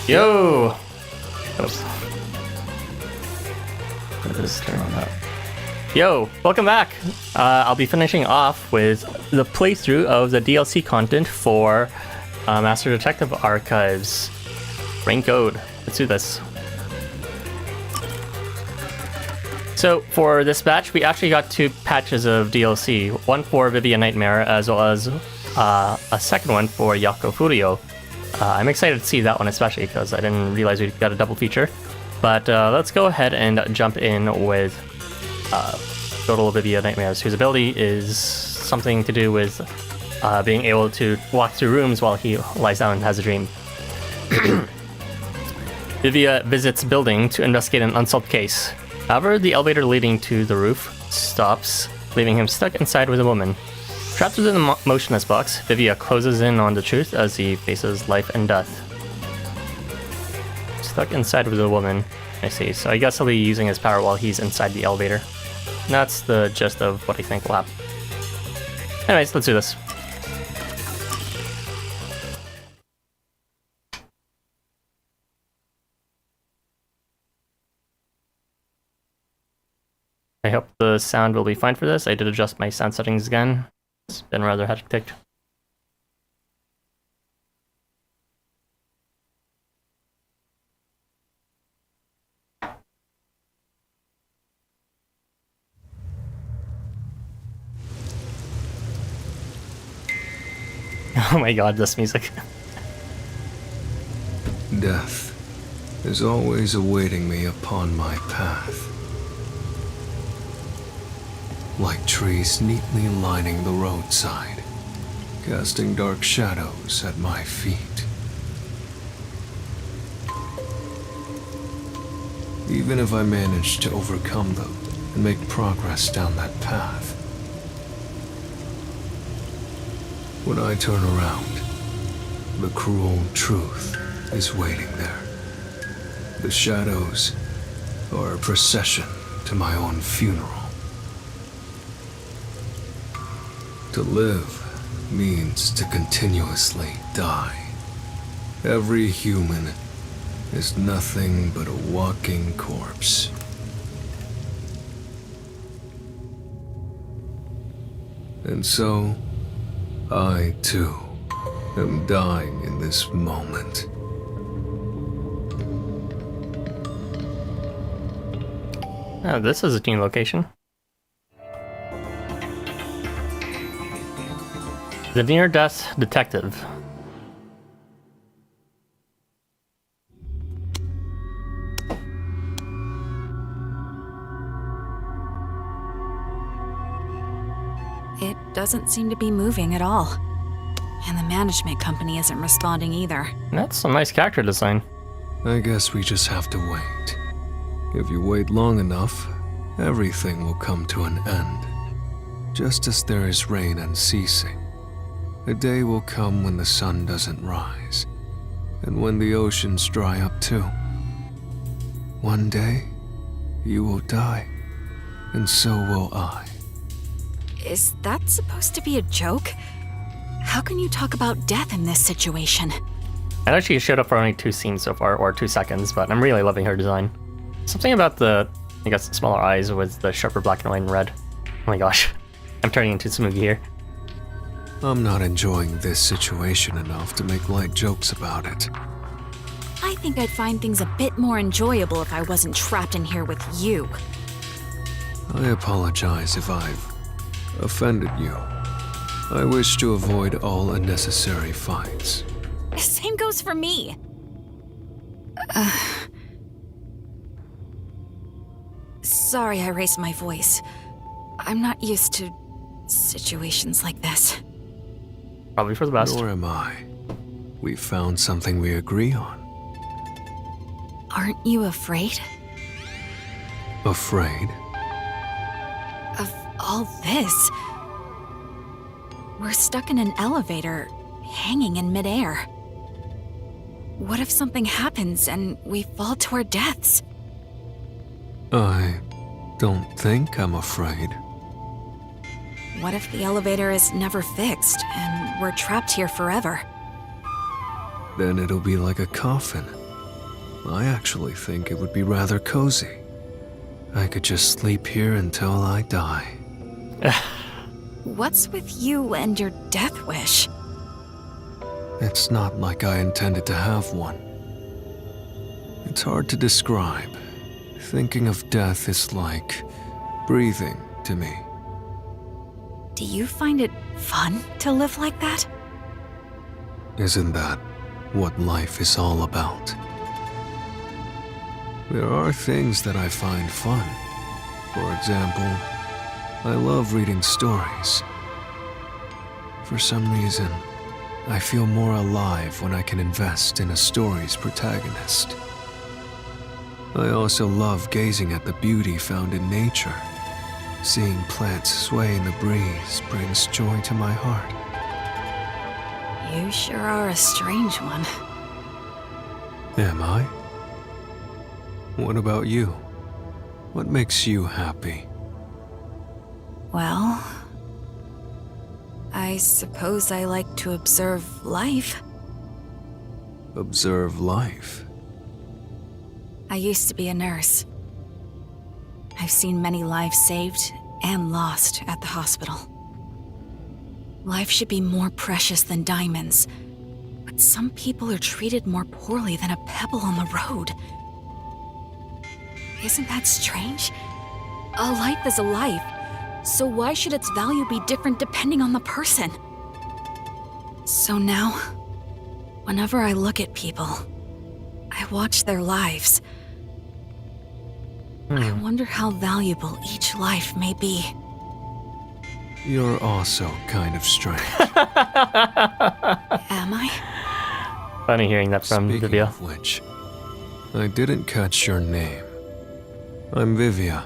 Yo! Oops. Just turn on that. Yo, welcome back! I'll be finishing off with the playthrough of the DLC content for Master Detective Archives. Rain Code. Let's do this. So for this batch, we actually got 2 patches of DLC. One for Vivia Nightmare, as well as a second one for Yakou Furio. I'm excited to see that one especially because I didn't realize we got a double feature. But let's go ahead and jump in with Total Vivia Nightmares, whose ability is something to do with being able to walk through rooms while he lies down and has a dream. Vivia visits building to investigate an unsolved case. However, the elevator leading to the roof stops, leaving him stuck inside with a woman. Trapped within the motionless box, Vivia closes in on the truth as he faces life and death. Stuck inside with a woman. I see, so I guess he'll be using his power while he's inside the elevator. And that's the gist of what I think will happen. Anyways, let's do this. I hope the sound will be fine for this. I did adjust my sound settings again. It's been rather hectic. Oh my god, this music. Death is always awaiting me upon my path. Like trees neatly lining the roadside, casting dark shadows at my feet. Even if I manage to overcome them and make progress down that path, when I turn around, the cruel truth is waiting there. The shadows are a procession to my own funeral. To live means to continuously die. Every human is nothing but a walking corpse. And so, I too am dying in this moment. Oh, this is a new location. The Near-Death Detective. It doesn't seem to be moving at all. And the management company isn't responding either. That's some nice character design. I guess we just have to wait. If you wait long enough, everything will come to an end. Just as there is rain unceasing, a day will come when the sun doesn't rise, and when the oceans dry up too. One day, you will die, and so will I. Is that supposed to be a joke? How can you talk about death in this situation? I know she showed up for only 2 scenes so far, or 2 seconds, but I'm really loving her design. Something about the, I guess, smaller eyes with the sharper black and white and red. Oh my gosh, I'm turning into Smoogie here. I'm not enjoying this situation enough to make light jokes about it. I think I'd find things a bit more enjoyable if I wasn't trapped in here with you. I apologize if I've offended you. I wish to avoid all unnecessary fights. Same goes for me. Sorry I raised my voice. I'm not used to situations like this. Probably for the best. Nor am I. We found something we agree on. Aren't you afraid? Afraid? Of all this? We're stuck in an elevator, hanging in midair. What if something happens and we fall to our deaths? I don't think I'm afraid. What if the elevator is never fixed and we're trapped here forever? Then it'll be like a coffin, I actually think it would be rather cozy. I could just sleep here until I die. What's with you and your death wish? It's not like I intended to have one. It's hard to describe. Thinking of death is like breathing to me. Do you find it fun to live like that? Isn't that what life is all about? There are things that I find fun. For example, I love reading stories. For some reason, I feel more alive when I can invest in a story's protagonist. I also love gazing at the beauty found in nature. Seeing plants sway in the breeze brings joy to my heart. You sure are a strange one. Am I? What about you? What makes you happy? Well, I suppose I like to observe life. Observe life? I used to be a nurse. I've seen many lives saved and lost at the hospital. Life should be more precious than diamonds, but some people are treated more poorly than a pebble on the road. Isn't that strange? A life is a life, so why should its value be different depending on the person? So now, whenever I look at people, I watch their lives. I wonder how valuable each life may be. You're also kind of strange. Am I? Funny hearing that from Speaking Vivia. of which, I didn't catch your name. I'm Vivia.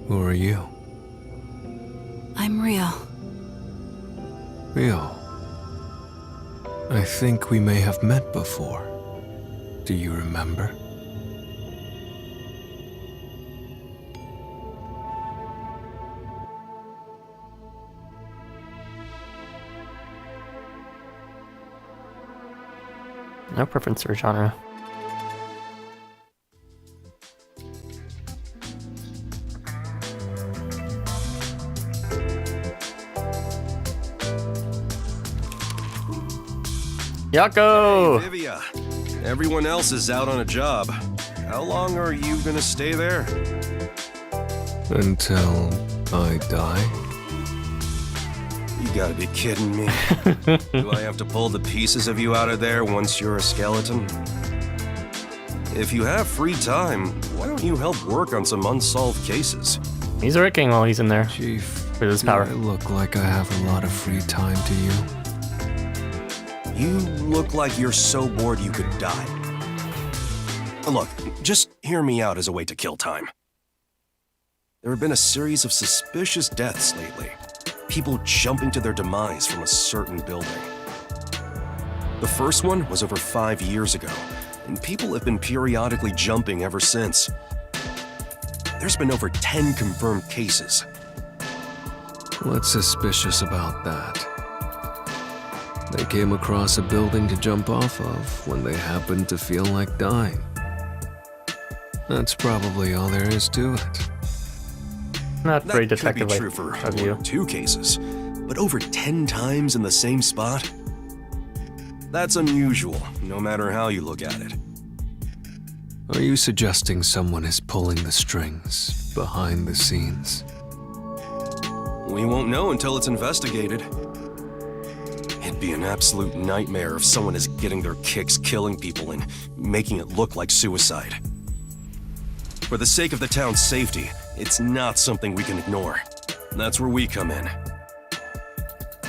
Who are you? I'm Rio. Rio. I think we may have met before. Do you remember? No preference for genre. Yakou! Hey, Vivia. Everyone else is out on a job. How long are you gonna stay there? Until I die? You gotta be kidding me. Do I have to pull the pieces of you out of there once you're a skeleton? If you have free time, why don't you help work on some unsolved cases? He's working while he's in there. Chief, With his do power. I look like I have a lot of free time to you? You look like you're so bored you could die. Look, just hear me out as a way to kill time. There have been a series of suspicious deaths lately. People jumping to their demise from a certain building. The first one was over 5 years ago, and people have been periodically jumping ever since. There's been over 10 confirmed cases. What's suspicious about that? They came across a building to jump off of when they happened to feel like dying. That's probably all there is to it. Not very That could be detective-like true for of you. 2 cases, but over 10 times in the same spot? That's unusual, no matter how you look at it. Are you suggesting someone is pulling the strings behind the scenes? We won't know until it's investigated. It'd be an absolute nightmare if someone is getting their kicks killing people and making it look like suicide. For the sake of the town's safety, it's not something we can ignore. That's where we come in.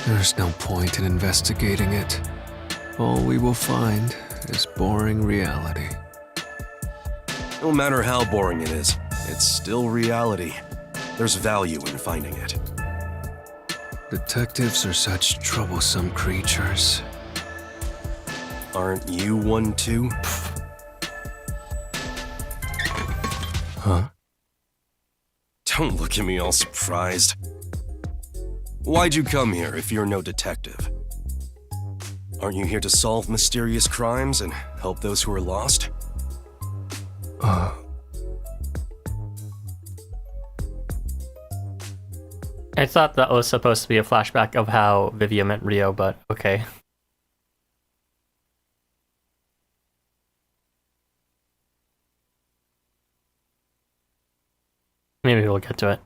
There's no point in investigating it. All we will find is boring reality. No matter how boring it is, it's still reality. There's value in finding it. Detectives are such troublesome creatures. Aren't you one too? Huh? Don't look at me all surprised. Why'd you come here if you're no detective? Aren't you here to solve mysterious crimes and help those who are lost? I thought that was supposed to be a flashback of how Vivia met Rio, but okay. Maybe we'll get to it.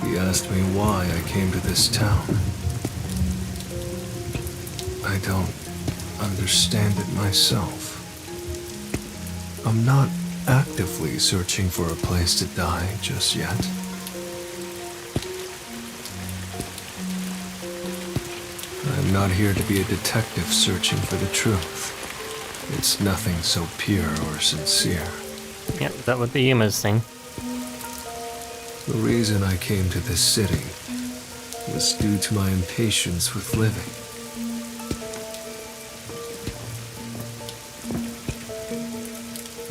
He asked me why I came to this town. I don't understand it myself. I'm not actively searching for a place to die just yet. I'm not here to be a detective searching for the truth. It's nothing so pure or sincere. Yep, that would be Yuma's thing. The reason I came to this city was due to my impatience with living.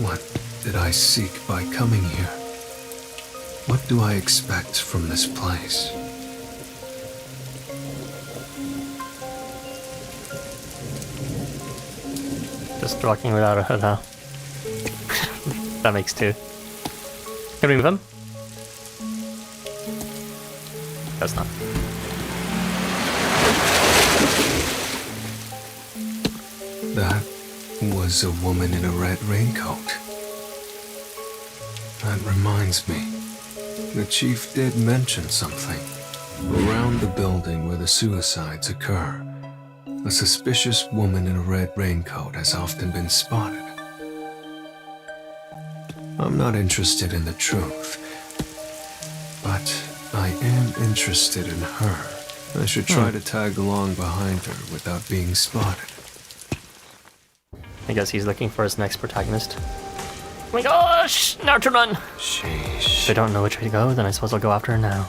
What did I seek by coming here? What do I expect from this place? Just walking without a hood, huh? That makes two. Can we move him? That's not. That was a woman in a red raincoat. That reminds me. The chief did mention something. Around the building where the suicides occur, a suspicious woman in a red raincoat has often been spotted. I'm not interested in the truth, but I am interested in her. I should try to tag along behind her without being spotted. I guess he's looking for his next protagonist. Oh my gosh! Now to run! Sheesh. If I don't know which way to go, then I suppose I'll go after her now.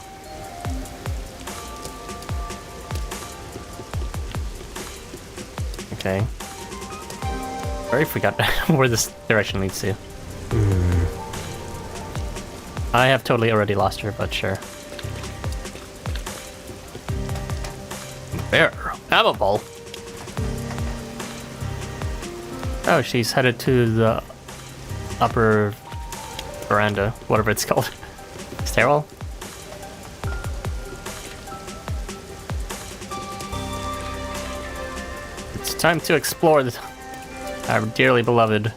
Okay. I already forgot where this direction leads to. I have totally already lost her, but sure. Bear, ammo ball. Oh, she's headed to the upper veranda, whatever it's called. Stairwell? It's time to explore our dearly beloved.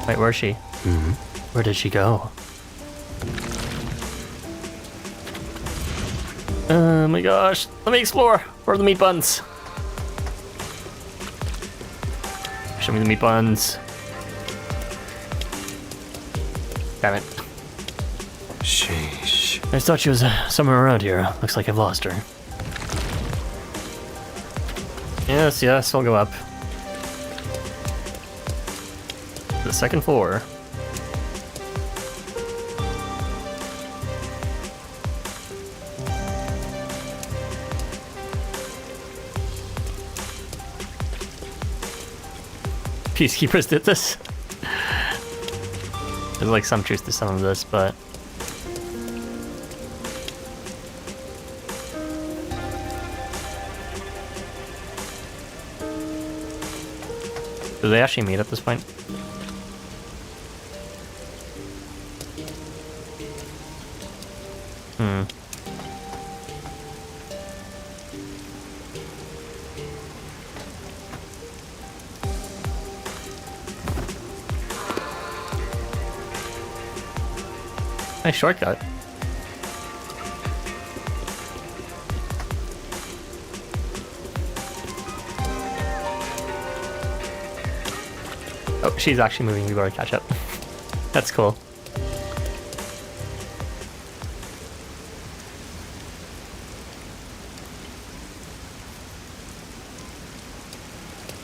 Wait, where is she? Where did she go? Oh my gosh, let me explore. Where are the meat buns? Show me the meat buns. Damn it. Sheesh. I thought she was somewhere around here. Looks like I've lost her. Yes, I'll go up. The second floor. Peacekeepers did this. There's like some truth to some of this, but do they actually meet at this point? Nice shortcut. Oh, she's actually moving. We gotta catch up. That's cool.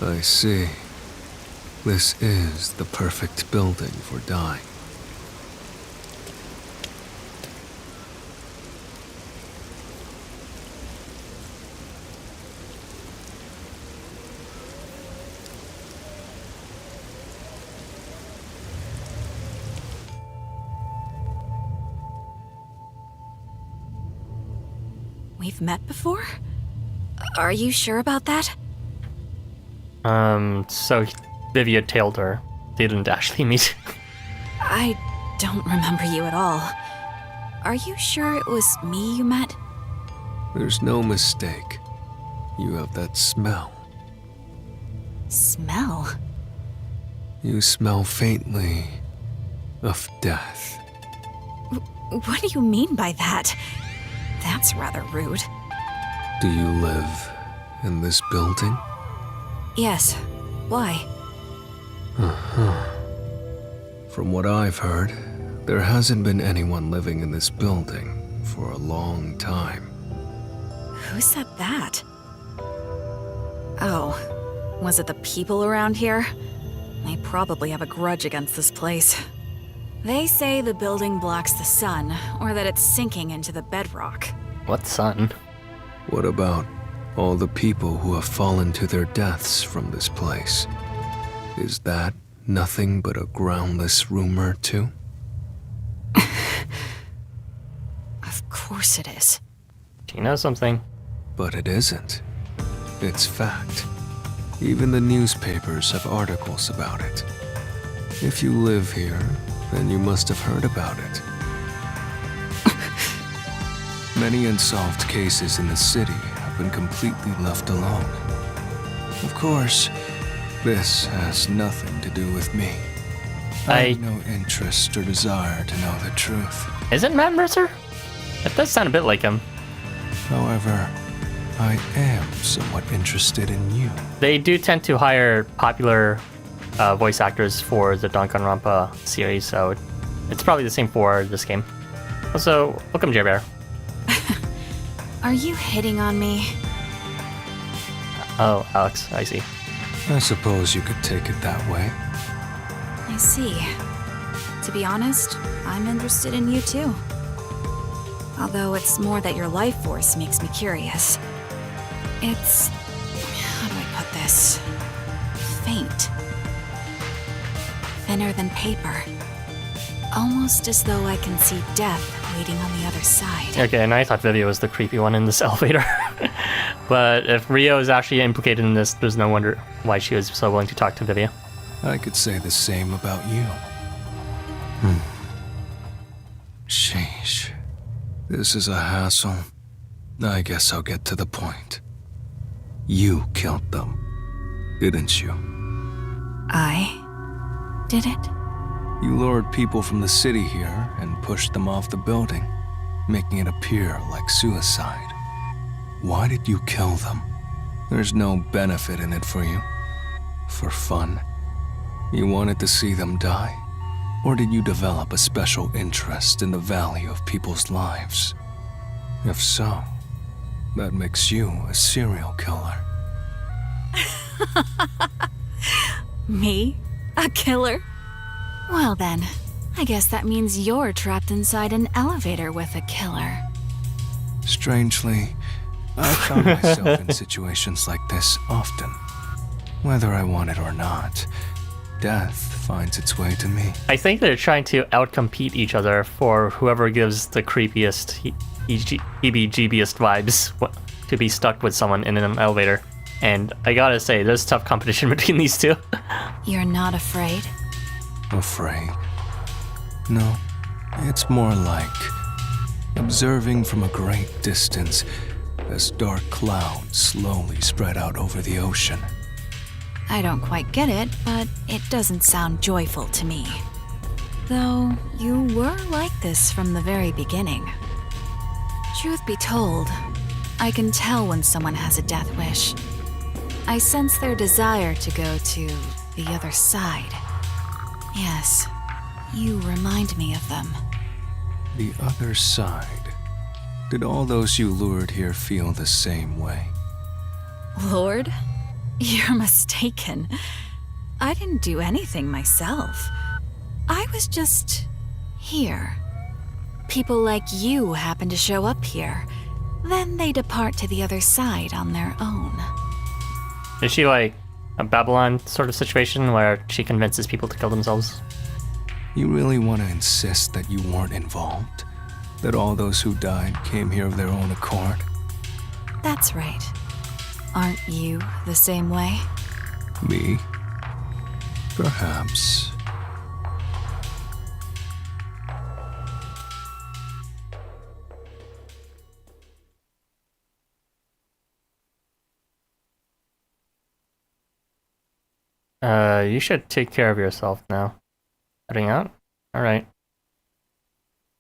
I see. This is the perfect building for dying. we've met before? Are you sure about that? So Vivia tailed her. They didn't actually meet. I don't remember you at all. Are you sure it was me you met? There's no mistake. You have that smell. Smell? You smell faintly of death. What do you mean by that? That's rather rude. Do you live in this building? Yes. Why? From what I've heard, there hasn't been anyone living in this building for a long time. Who said that? Oh, was it the people around here? They probably have a grudge against this place. They say the building blocks the sun, or that it's sinking into the bedrock. What sun? What about all the people who have fallen to their deaths from this place? Is that nothing but a groundless rumor, too? Of course it is. Do you know something? But it isn't. It's fact. Even the newspapers have articles about it. If you live here, then you must have heard about it. Many unsolved cases in the city have been completely left alone. Of course, this has nothing to do with me. I have no interest or desire to know the truth. Isn't Matt Mercer? That does sound a bit like him. However, I am somewhat interested in you. They do tend to hire popular voice actors for the Danganronpa series, so it's probably the same for this game. Also, welcome, J Bear. Are you hitting on me? Oh, Alex, I see. I suppose you could take it that way. I see. To be honest, I'm interested in you too. Although it's more that your life force makes me curious. It's... how do I put this? Faint. Thinner than paper. Almost as though I can see death waiting on the other side. Okay, and I thought Vivia was the creepy one in this elevator. But if Rio is actually implicated in this, there's no wonder why she was so willing to talk to Vivia. I could say the same about you. Sheesh. This is a hassle. I guess I'll get to the point. You killed them, didn't you? I did it? You lured people from the city here and pushed them off the building, making it appear like suicide. Why did you kill them? There's no benefit in it for you. For fun? You wanted to see them die? Or did you develop a special interest in the value of people's lives? If so, that makes you a serial killer. Me? A killer? Well then, I guess that means you're trapped inside an elevator with a killer. Strangely, I found myself in situations like this often. Whether I want it or not, death finds its way to me. I think they're trying to outcompete each other for whoever gives the creepiest, heebie-jeebiest vibes to be stuck with someone in an elevator. And I gotta say, there's tough competition between these two. You're not afraid? Afraid? No, it's more like observing from a great distance as dark clouds slowly spread out over the ocean. I don't quite get it, but it doesn't sound joyful to me. Though, you were like this from the very beginning. Truth be told, I can tell when someone has a death wish. I sense their desire to go to the other side. Yes, you remind me of them. The other side. Did all those you lured here feel the same way? Lord? You're mistaken. I didn't do anything myself. I was just... here. People like you happen to show up here. Then they depart to the other side on their own. Is she like a Babylon sort of situation where she convinces people to kill themselves? You really want to insist that you weren't involved? That all those who died came here of their own accord? That's right. Aren't you the same way? Me? Perhaps. You should take care of yourself now. Heading out? Alright.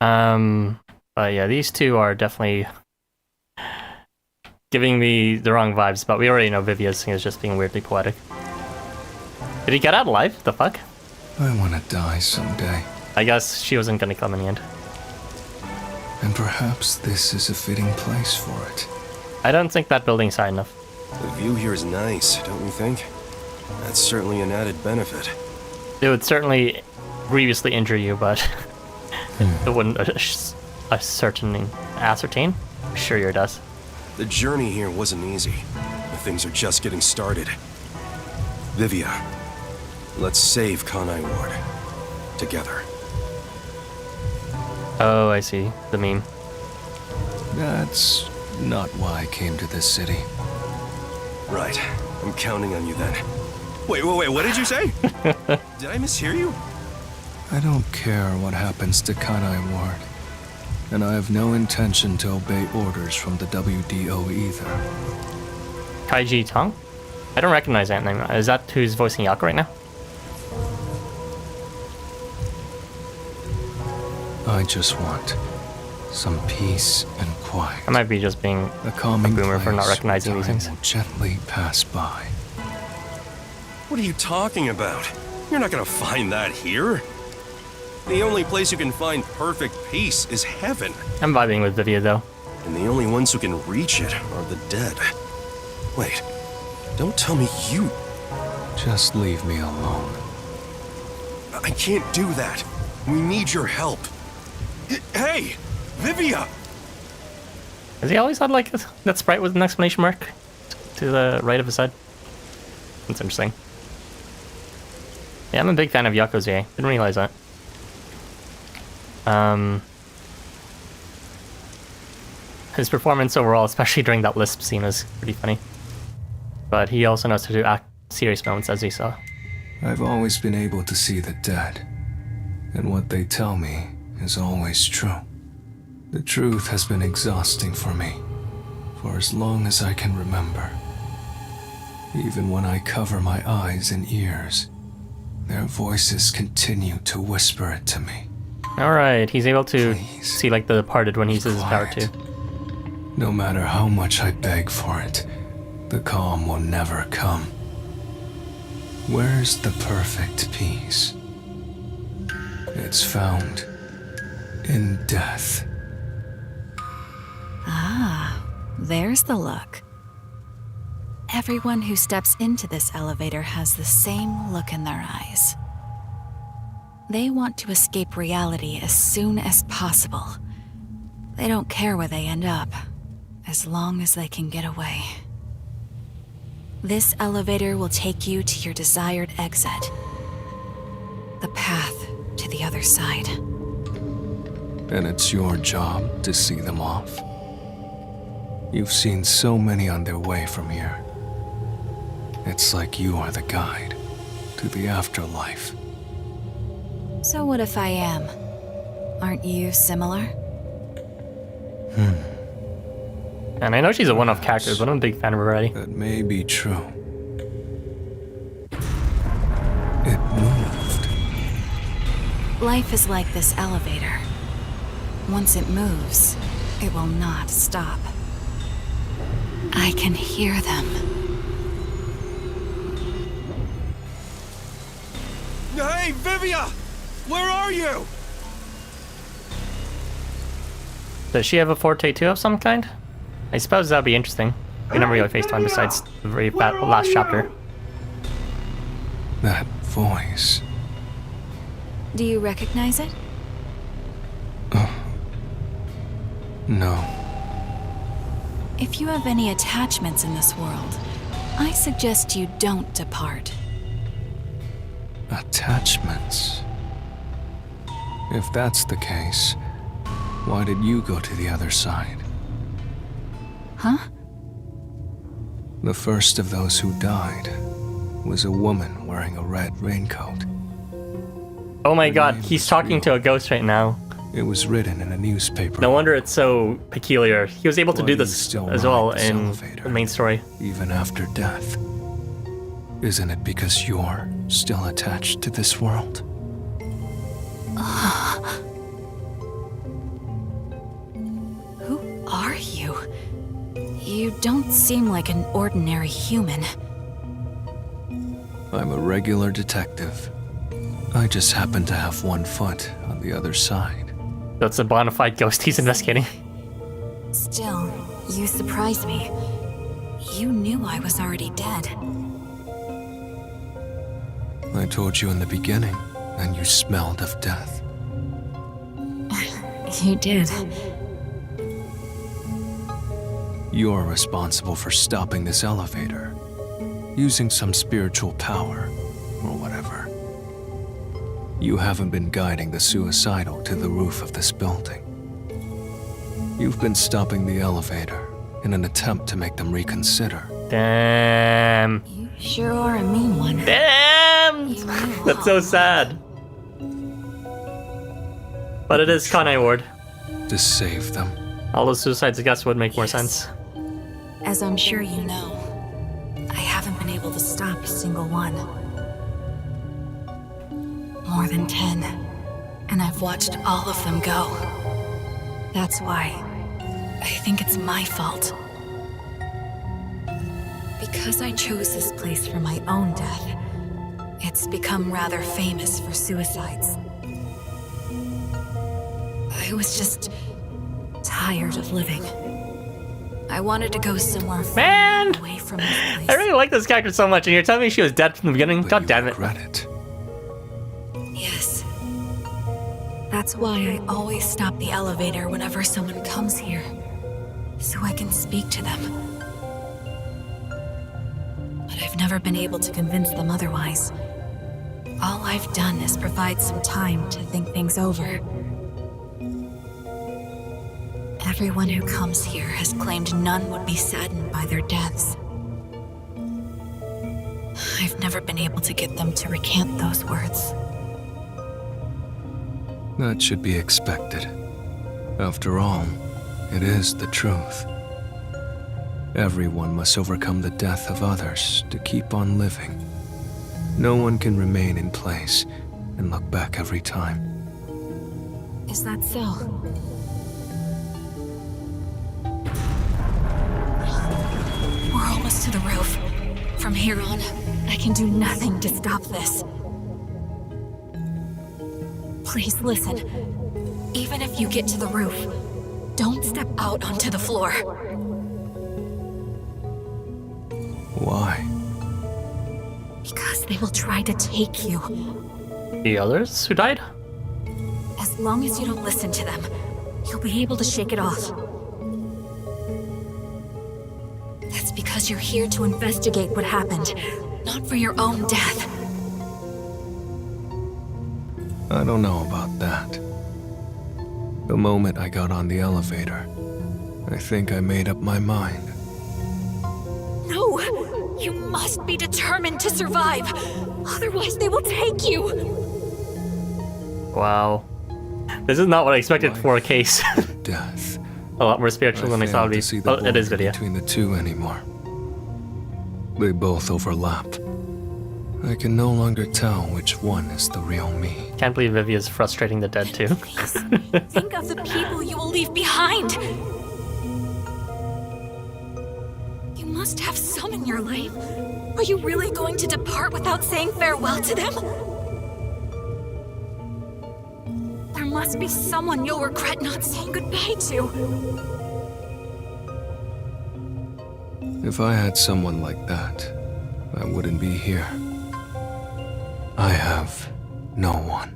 But yeah, these two are definitely giving me the wrong vibes, but we already know Vivia's thing is just being weirdly poetic. Did he get out alive? The fuck? I want to die someday. I guess she wasn't gonna come in the end. And perhaps this is a fitting place for it. I don't think that building's high enough. The view here is nice, don't you think? That's certainly an added benefit. It would certainly grievously injure you, but it wouldn't ascertain. Sure, your does. The journey here wasn't easy, but things are just getting started. Vivia, let's save Kanai Ward. Together. Oh, I see. The meme. That's not why I came to this city. Right. I'm counting on you then. Wait, what did you say? Did I mishear you? I don't care what happens to Kanai Ward. And I have no intention to obey orders from the WDO either. Kaiji Tong? I don't recognize that name. Is that who's voicing Yakou right now? I just want some peace and quiet. I might be just being A calming boomer for not place recognizing where these time things. will gently pass by. What are you talking about? You're not gonna find that here. The only place you can find perfect peace is heaven. I'm vibing with Vivia though. And the only ones who can reach it are the dead. Wait, don't tell me you... Just leave me alone. I can't do that. We need your help. Hey, Vivia! Has he always had like that sprite with an exclamation mark to the right of his head? That's interesting. Yeah, I'm a big fan of Yakou's VA. Didn't realize that. His performance overall, especially during that lisp scene, was pretty funny. But he also knows how to act serious moments, as we saw. I've always been able to see the dead. And what they tell me is always true. The truth has been exhausting for me, for as long as I can remember. Even when I cover my eyes and ears, their voices continue to whisper it to me. Alright, he's able to Please. see like the Departed when he uses his power too. No matter how much I beg for it, the calm will never come. Where's the perfect peace? It's found in death. Ah, there's the look. Everyone who steps into this elevator has the same look in their eyes. They want to escape reality as soon as possible. They don't care where they end up, as long as they can get away. This elevator will take you to your desired exit. The path to the other side. And it's your job to see them off. You've seen so many on their way from here. It's like you are the guide to the afterlife. So what if I am? Aren't you similar? And I know she's a one-off character, but I'm a big fan of her already. That may be true. It moved. Life is like this elevator. Once it moves, it will not stop. I can hear them. Hey, Vivia! Where are you? Does she have a forte too of some kind? I suppose that'd be interesting. We never really faced one besides the very last chapter. That voice. Do you recognize it? No. If you have any attachments in this world, I suggest you don't depart. Attachments. If that's the case, why did you go to the other side? Huh? The first of those who died was a woman wearing a red raincoat. Oh my god, he's talking to a ghost right now. It was written in a newspaper. No wonder it's so peculiar. He was able to do this as well in the main story. Even after death. Isn't it because you're still attached to this world? Who are you? You don't seem like an ordinary human. I'm a regular detective. I just happen to have one foot on the other side. That's a bona fide ghost he's investigating. Still, you surprise me. You knew I was already dead. I told you in the beginning, and you smelled of death. You did. You're responsible for stopping this elevator, using some spiritual power, or whatever. You haven't been guiding the suicidal to the roof of this building. You've been stopping the elevator in an attempt to make them reconsider. Damn. You sure are a mean one. Damn! That's so sad. But it is Kanai Ward. To save them. All those suicides, I guess, would make more sense. As I'm sure you know, I haven't been able to stop a single one. More than 10. And I've watched all of them go. That's why I think it's my fault. Because I chose this place for my own death, it's become rather famous for suicides. I was just tired of living. I wanted to go somewhere Man! far away from this place. I really like this character so much, and you're telling me she was dead from the beginning? But God you damn it. regret it. Yes. That's why I always stop the elevator whenever someone comes here, so I can speak to them. But I've never been able to convince them otherwise. All I've done is provide some time to think things over. Everyone who comes here has claimed none would be saddened by their deaths. I've never been able to get them to recant those words. That should be expected. After all, it is the truth. Everyone must overcome the death of others to keep on living. No one can remain in place and look back every time. Is that so? We're almost to the roof. From here on, I can do nothing to stop this. Please listen. Even if you get to the roof, don't step out onto the floor. Why? Because they will try to take you. The others who died? As long as you don't listen to them, you'll be able to shake it off. That's because you're here to investigate what happened, not for your own death. I don't know about that. The moment I got on the elevator, I think I made up my mind. No! You must be determined to survive! Otherwise they will take you! Wow. This is not what I expected for a case. Death. A lot more spiritual than I thought it would be. Oh, it is Vivia. Between the two anymore. They both overlap. I can no longer tell which one is the real me. Can't believe Vivia's frustrating the dead too. Please, think of the people you will leave behind! You must have some in your life. Are you really going to depart without saying farewell to them? There must be someone you'll regret not saying goodbye to. If I had someone like that, I wouldn't be here. I have no one.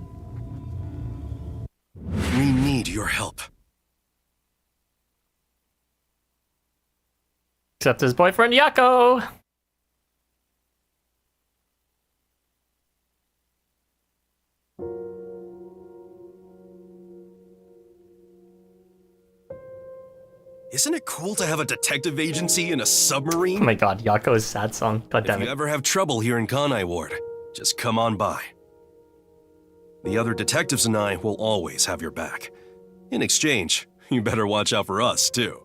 We need your help. Except his boyfriend Yakou! Isn't it cool to have a detective agency in a Oh submarine? my god, Yakou's sad song. God If damn you it. ever have trouble here in Kanai Ward, just come on by. The other detectives and I will always have your back. In exchange, you better watch out for us, too.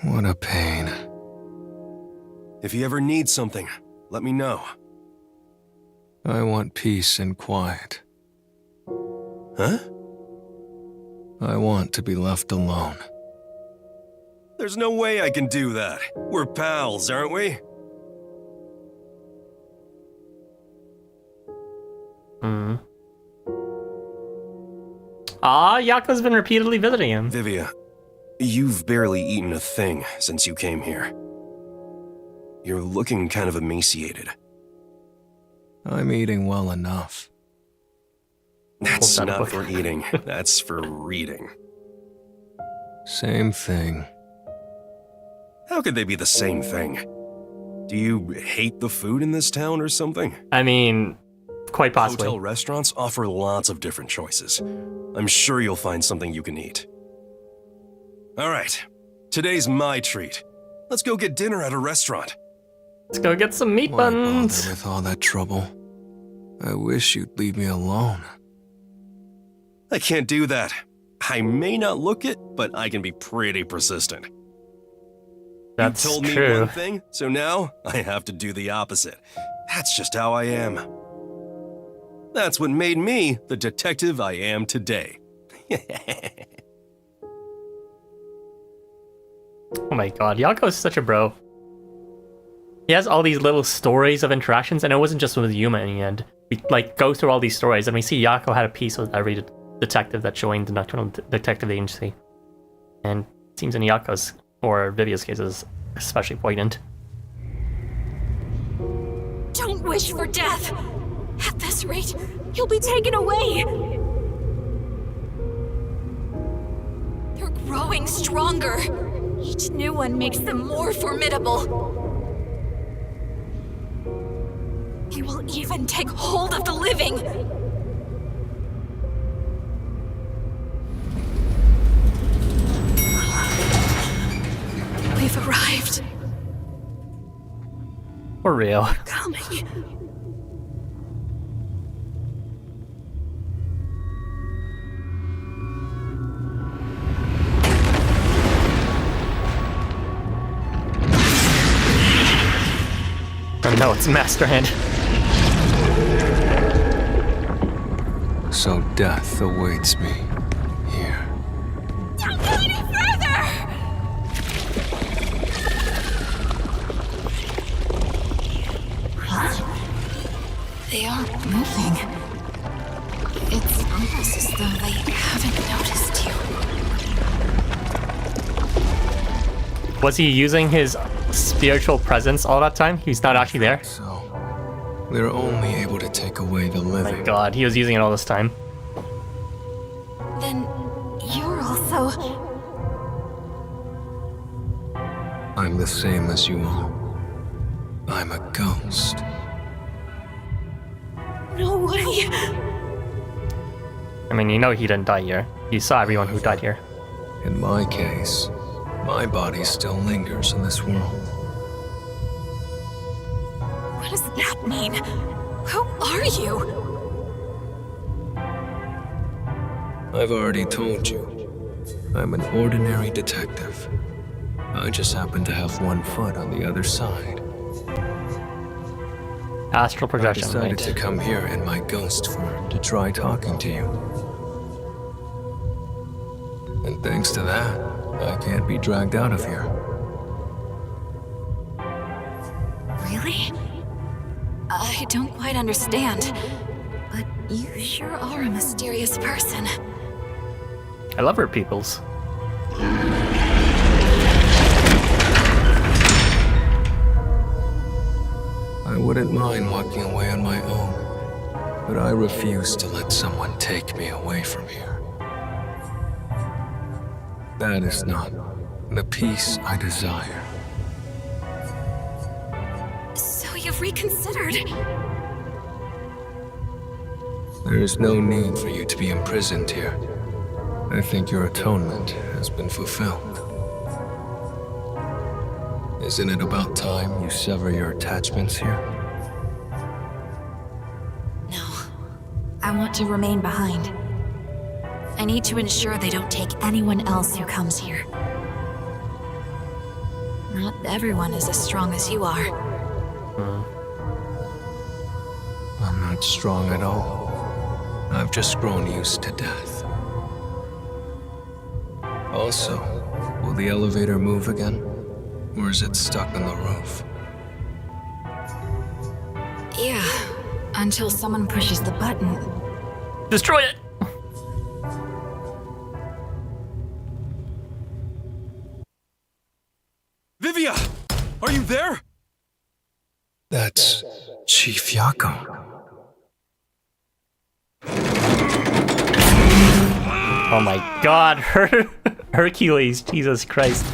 What a pain. If you ever need something, let me know. I want peace and quiet. Huh? I want to be left alone. There's no way I can do that. We're pals, aren't we? Yakou's been repeatedly visiting him. Vivia, you've barely eaten a thing since you came here. You're looking kind of emaciated. I'm eating well enough. That's Hold that not book. for eating, that's for reading. Same thing. How could they be the same thing? Do you hate the food in this town or something? I mean, quite possibly. Hotel restaurants offer lots of different choices. I'm sure you'll find something you can eat. All right, today's my treat. Let's go get dinner at a restaurant. Let's go get some meat Why bother buns. with all that trouble? I wish you'd leave me alone. I can't do that. I may not look it, but I can be pretty persistent. That's You told me true. one thing, so now I have to do the opposite. That's just how I am. That's what made me the detective I am today. Oh my god, Yakou is such a bro. He has all these little stories of interactions, and it wasn't just with Yuma in the end. We go through all these stories, and we see Yakou had a piece with every detective that joined the Nocturnal Detective Agency. And it seems in Yakou's, or Vivia's case, is especially poignant. Don't wish for death! At this rate, he'll be taken away! They're growing stronger. Each new one makes them more formidable. They will even take hold of the living! We've arrived. For real. Coming. Oh no, it's Master Hand. So death awaits me here. Don't go any further! They aren't moving. It's almost as though they haven't noticed you. Was he using his spiritual presence all that time? He's not actually there? So, they're only able to take away the Oh living. my god, he was using it all this time. Then you're also... I'm the same as you all. I'm a ghost. No way! I mean, you know he didn't die here. You saw everyone who died here. In my case, my body still lingers in this world. What does that mean? Who are you? I've already told you. I'm an ordinary detective. I just happen to have one foot on the other side. Astral I projection, decided right? to come here in my ghost form to try talking to you. And thanks to that, I can't be dragged out of here. Really? I don't quite understand. But you sure are a mysterious person. I love her peoples. I wouldn't mind walking away on my own, but I refuse to let someone take me away from here. That is not the peace I desire. So you've reconsidered? There is no need for you to be imprisoned here. I think your atonement has been fulfilled. Isn't it about time you sever your attachments here? No. I want to remain behind. I need to ensure they don't take anyone else who comes here. Not everyone is as strong as you are. I'm not strong at all. I've just grown used to death. Also, will the elevator move again? Or is it stuck on the roof? Yeah, until someone pushes the button. Destroy it! Vivia! Are you there? That's Chief Yakou. Oh my god, Hercules, Jesus Christ.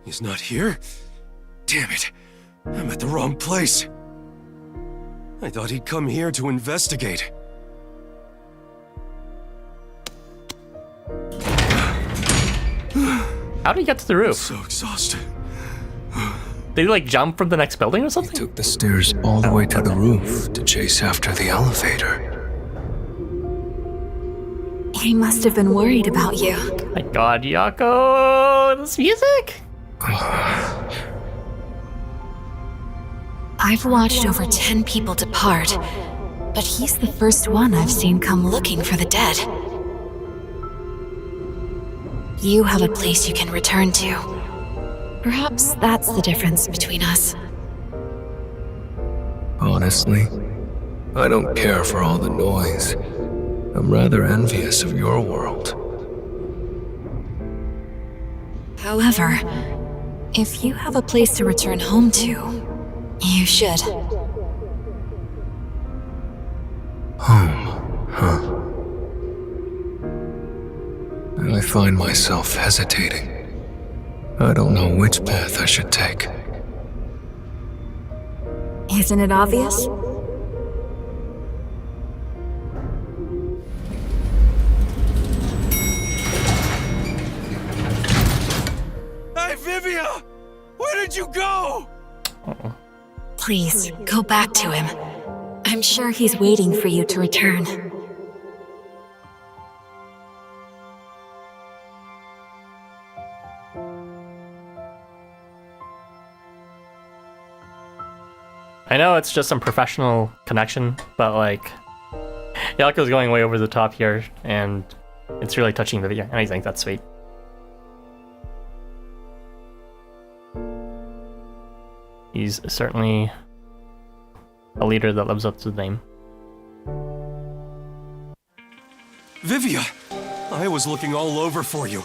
He's not here? Damn it. I'm at the wrong place. I thought he'd come here to investigate. How did he get to the roof? So exhausted. Did he like jump from the next building or He something? took the stairs all the way to the roof to chase after the elevator. He must have been worried about you. My god, Yakou, this music? I've watched over 10 people depart, but he's the first one I've seen come looking for the dead. You have a place you can return to. Perhaps that's the difference between us. Honestly, I don't care for all the noise. I'm rather envious of your world. However, if you have a place to return home to, you should. Home, huh? I find myself hesitating. I don't know which path I should take. Isn't it obvious? Hey, Vivia! Where did you go? Please, go back to him. I'm sure he's waiting for you to return. I know it's just some professional connection, but like, Yakou's going way over the top here, and it's really touching Vivia, and I think that's sweet. He's certainly a leader that lives up to the name. Vivia! I was looking all over for you.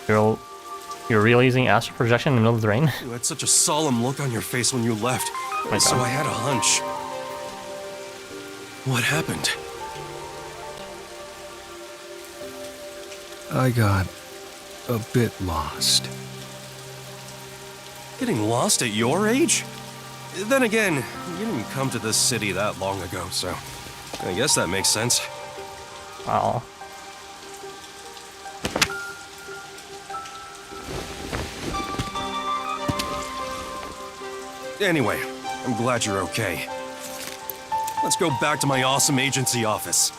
You're really using astral projection in the middle of the rain? You had such a solemn look on your face when you left, My so God. I had a hunch. What happened? I got a bit lost. Getting lost at your age? Then again, you didn't come to this city that long ago, so I guess that makes sense. Wow. Anyway, I'm glad you're okay. Let's go back to my awesome agency office.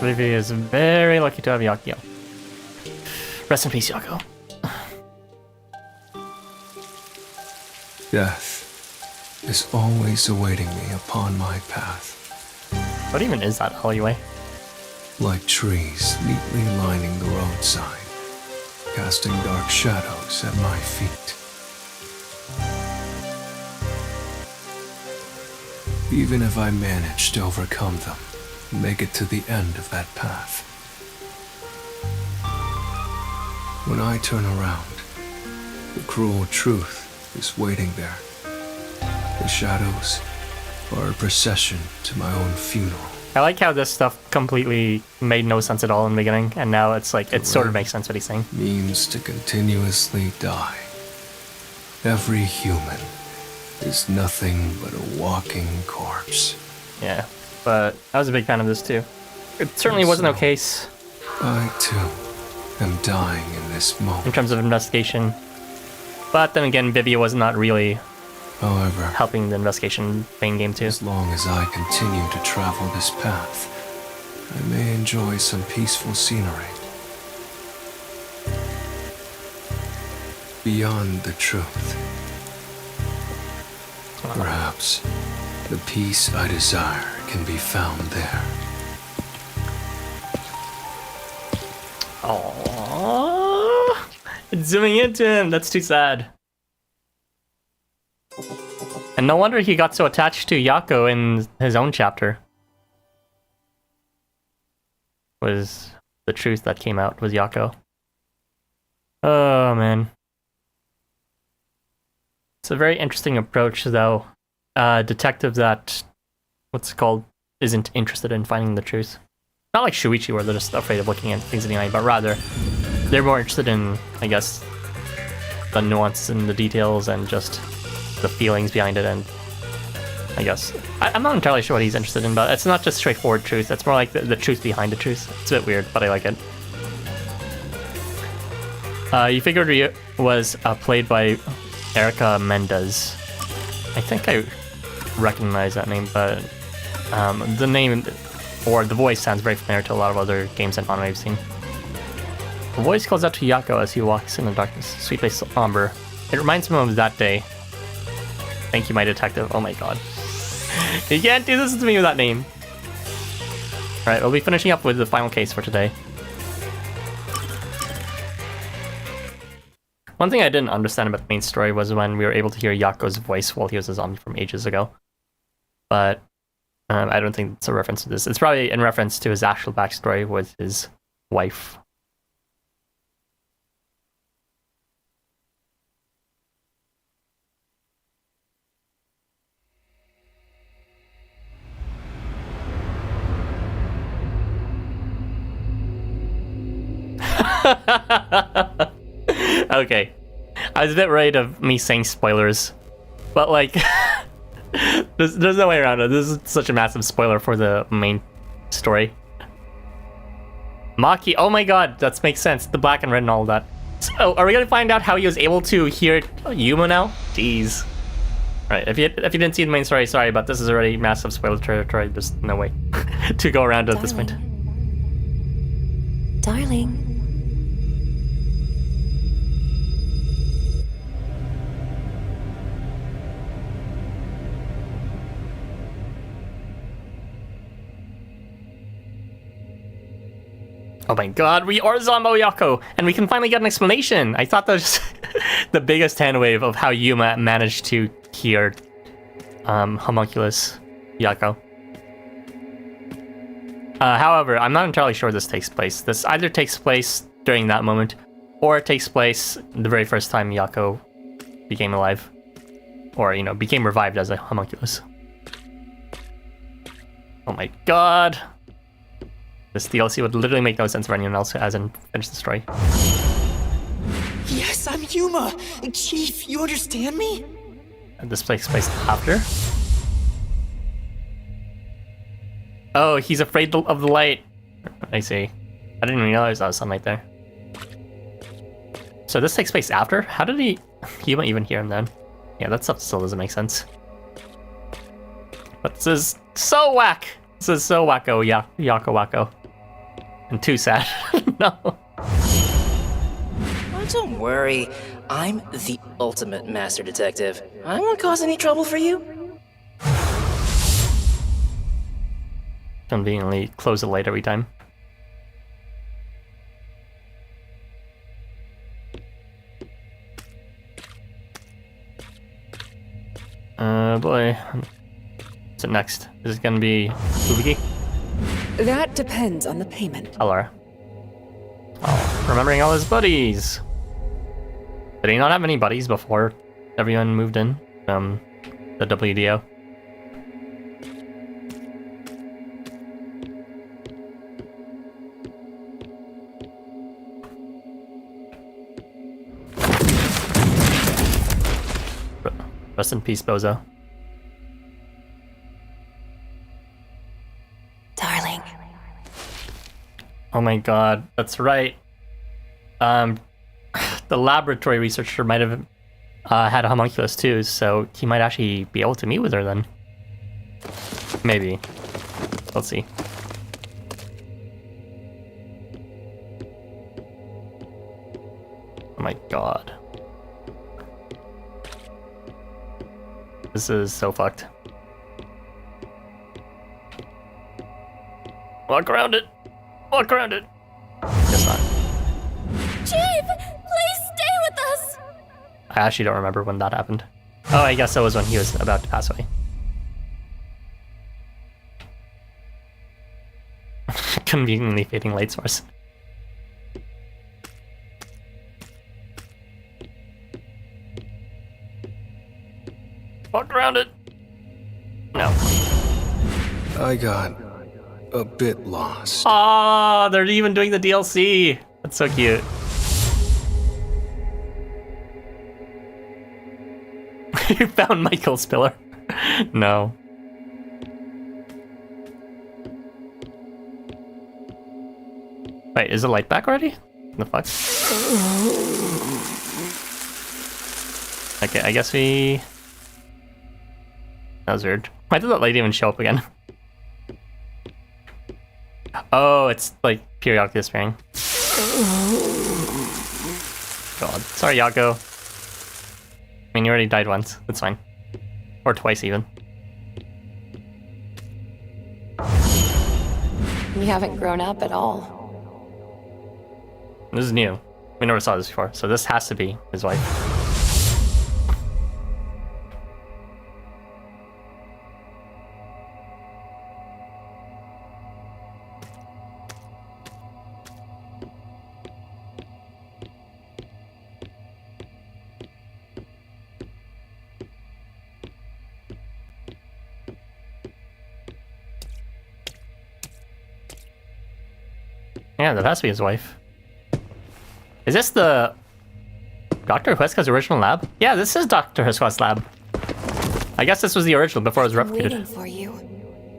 Vivia is very lucky to have Yakou. Rest in peace, Yakou. Death is always awaiting me upon my path, What even is that alleyway? like trees neatly lining the roadside, casting dark shadows at my feet. Even if I manage to overcome them, make it to the end of that path. When I turn around, the cruel truth is waiting there. The shadows are a procession to my own funeral. I like how this stuff completely made no sense at all in the beginning, and now it's like, it sort of makes sense what he's saying. Means to continuously die. Every human is nothing but a walking corpse. Yeah, but I was a big fan of this too. It certainly wasn't no case I, too, am dying in this in moment. terms of investigation. But then again, Vivia was not really However, helping the investigation playing game too. as long as I continue to travel this path, I may enjoy some peaceful scenery. Beyond the truth. Perhaps the peace I desire can be found there. Aww. It's zooming into him. That's too sad. And no wonder he got so attached to Yakou in his own chapter. Was the truth that came out was Yakou. Oh man. It's a very interesting approach though. Detective that, what's it called, isn't interested in finding the truth. Not like Shuichi where they're just afraid of looking at things in the eye, but rather they're more interested in, I guess, the nuances and the details and just the feelings behind it. And I guess I'm not entirely sure what he's interested in, but it's not just straightforward truth. It's more like the truth behind the truth. It's a bit weird, but I like it. You figured Ryu was played by Erica Mendez. I think I recognize that name, but the name or the voice sounds very familiar to a lot of other games and anime I've seen. The voice calls out to Yakou as he walks in the darkness, sweetly somber. It reminds him of that day. Thank you, my detective. Oh my god. You can't do this to me with that name. Alright, we'll be finishing up with the final case for today. One thing I didn't understand about the main story was when we were able to hear Yakou's voice while he was a zombie from ages ago. But I don't think it's a reference to this. It's probably in reference to his actual backstory with his wife. Okay. I was a bit worried of me saying spoilers, but like, there's no way around it. This is such a massive spoiler for the main story. Maki, oh my god, that makes sense. The black and red and all of that. So, are we gonna find out how he was able to hear Yuma now? Jeez. Alright, if you didn't see the main story, sorry, but this is already massive spoiler territory. There's no way to go around it at this point. Darling. Oh my god, we are Zombo Yakou, and we can finally get an explanation. I thought that was the biggest hand wave of how Yuma managed to hear homunculus Yakou. However, I'm not entirely sure this takes place. This either takes place during that moment, or it takes place the very first time Yakou became alive. Or, you know, became revived as a homunculus. Oh my god. This DLC would literally make no sense for anyone else who hasn't finished the story. Yes, I'm Yuma! Chief, you understand me? And this takes place after? Oh, he's afraid of the light. I see. I didn't even realize that was sunlight there. So this takes place after? How did Yuma even hear him then? Yeah, that stuff still doesn't make sense. But this is so whack! This is so wacko, Yakou wacko. And too sad. No. Oh, don't worry. I'm the ultimate master detective. I won't cause any trouble for you. Conveniently close the light every time. Boy. What's it next? Is it gonna be Ubiki? That depends on the payment. Alara. Oh, remembering all his buddies. Did he not have any buddies before everyone moved in from the WDO? Rest in peace, Bozo. Darling. Oh my god, that's right. The laboratory researcher might have had a homunculus too, so he might actually be able to meet with her then. Maybe. Let's see. Oh my god. This is so fucked. Walk around it! Walk around it! Guess not. Chief, please stay with us! I actually don't remember when that happened. Oh, I guess that was when he was about to pass away. Conveniently fading light source. Walk around it! No. I got a bit lost. Ah, they're even doing the DLC! That's so cute. You found Michael's pillar. No. Wait, is the light back already? The fuck? Okay, I guess we... That was weird. Why did that light even show up again? Oh, it's like periodically disappearing. God. Sorry, Yakou. I mean, you already died once. That's fine. Or twice, even. You haven't grown up at all. This is new. We never saw this before, so this has to be his wife. Yeah, that has to be his wife. Is this the Dr. Huesca's original lab? Yeah, this is Dr. Huesca's lab. I guess this was the original before it was replicated. Waiting for you,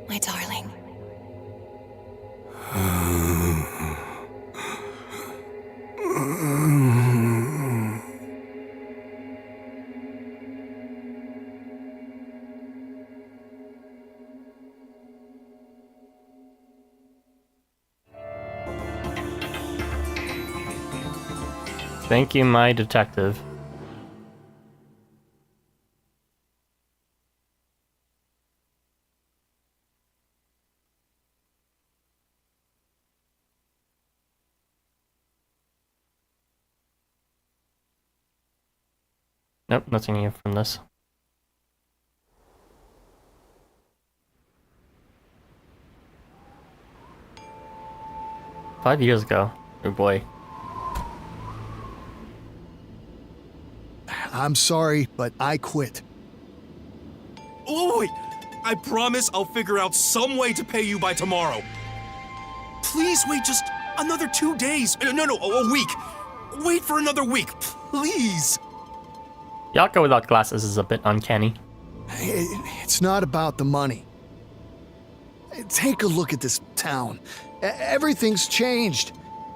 my darling. Thank you, my detective. Nope, nothing here from this. "5 years ago. Oh boy. I'm sorry, but I quit. Oh, wait! I promise I'll figure out some way to pay you by tomorrow. Please wait just another 2 days. No, a week. Wait for another week, please. Yakou without glasses is a bit uncanny. It's not about the money. Take a look at this town. Everything's changed.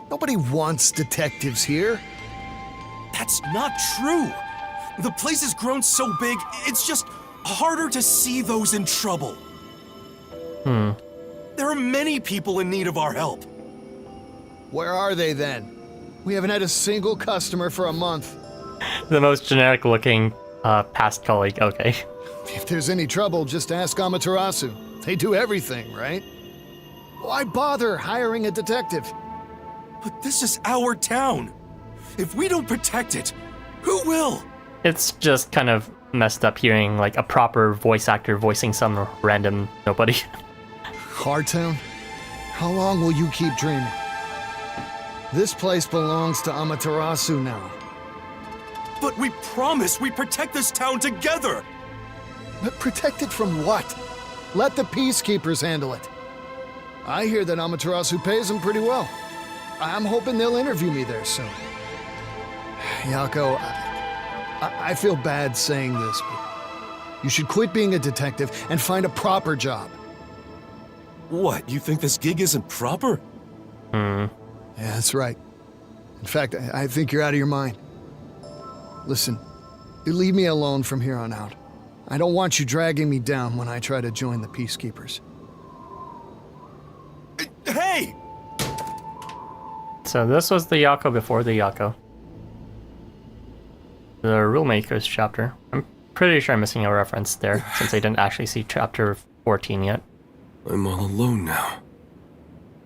Nobody wants detectives here. That's not true. The place has grown so big, it's just harder to see those in trouble. There are many people in need of our help. Where are they then? We haven't had a single customer for a month. The most generic looking past colleague, okay. If there's any trouble, just ask Amaterasu. They do everything, right? Why bother hiring a detective? But this is our town. If we don't protect it, who will? It's just kind of messed up hearing like a proper voice actor voicing some random nobody. Hardtown? How long will you keep dreaming? This place belongs to Amaterasu now. But we promise we protect this town together. But protect it from what? Let the peacekeepers handle it. I hear that Amaterasu pays them pretty well. I'm hoping they'll interview me there soon. Yakou, I feel bad saying this, but You should quit being a detective and find a proper job. What, you think this gig isn't proper? Yeah, that's right. In fact, I think you're out of your mind. Listen, you leave me alone from here on out. I don't want you dragging me down when I try to join the Peacekeepers. Hey! So this was the Yakou before the Yakou. The Rulemakers chapter. I'm pretty sure I'm missing a reference there, since I didn't actually see chapter 14 yet. I'm all alone now.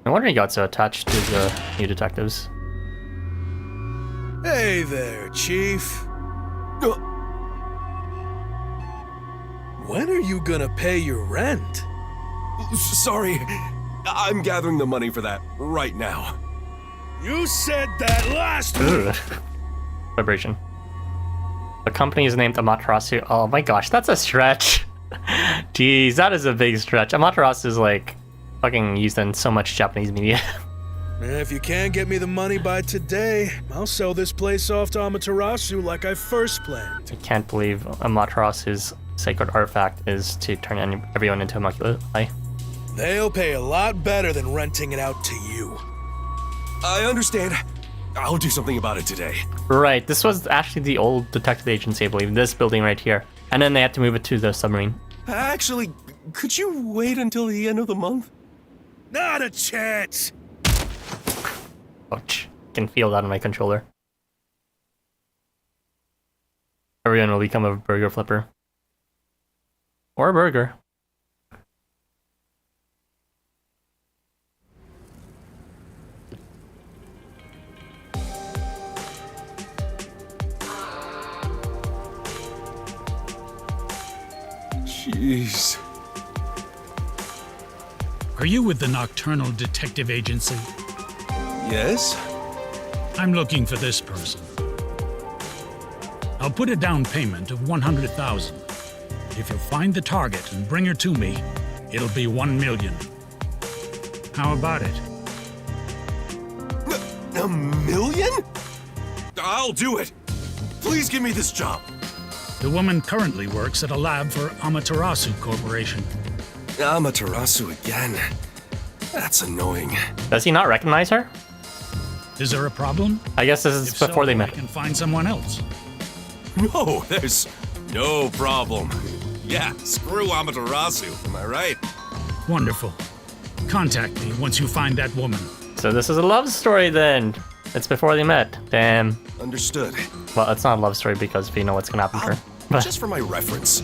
No wonder he got so attached to the new detectives. Hey there, Chief. When are you gonna pay your rent? Sorry, I'm gathering the money for that right now. You said that last week! Ugh. Vibration. The company is named Amaterasu. Oh my gosh, that's a stretch. Jeez, that is a big stretch. Amaterasu is like fucking used in so much Japanese media. If you can't get me the money by today, I'll sell this place off to Amaterasu like I first planned. I can't believe Amaterasu's sacred artifact is to turn everyone into homunculi. They'll pay a lot better than renting it out to you. I understand. I'll do something about it today. Right, this was actually the old detective agency, I believe, this building right here. And then they had to move it to the submarine. Actually, could you wait until the end of the month? Not a chance! Ouch. I can feel that on my controller. Everyone will become a burger flipper. Or a burger. Jeez. Are you with the Nocturnal Detective Agency? Yes? I'm looking for this person. I'll put a down payment of 100,000. If you find the target and bring her to me, it'll be 1 million. How about it? A million? I'll do it. Please give me this job. The woman currently works at a lab for Amaterasu Corporation. Amaterasu again. That's annoying. Does he not recognize her? Is there a problem? I guess this is If before so, they I met. can find someone else. No, there's no problem. Yeah, screw Amaterasu, am I right? Wonderful. Contact me once you find that woman. So this is a love story then. It's before they met. Damn. Understood. Well, it's not a love story because we know what's gonna happen to her. Just for my reference,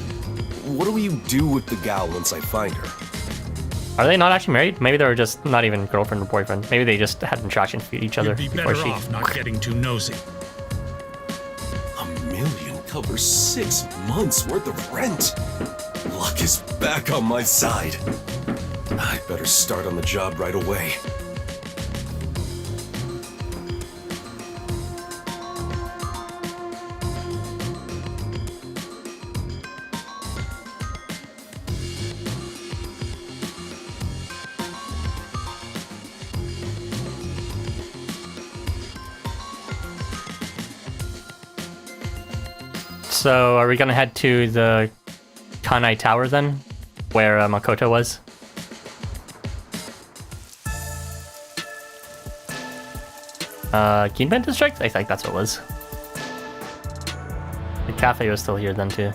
what do you do with the gal once I find her? Are they not actually married? Maybe they were just not even girlfriend or boyfriend. Maybe they just had attraction for each other You'd be before better she... off not getting too nosy. $1 million covers 6 months worth of rent. Luck is back on my side. I better start on the job right away. So are we gonna head to the Kanai Tower then? Where Makoto was? Kinben District? I think that's what it was. The cafe was still here then too.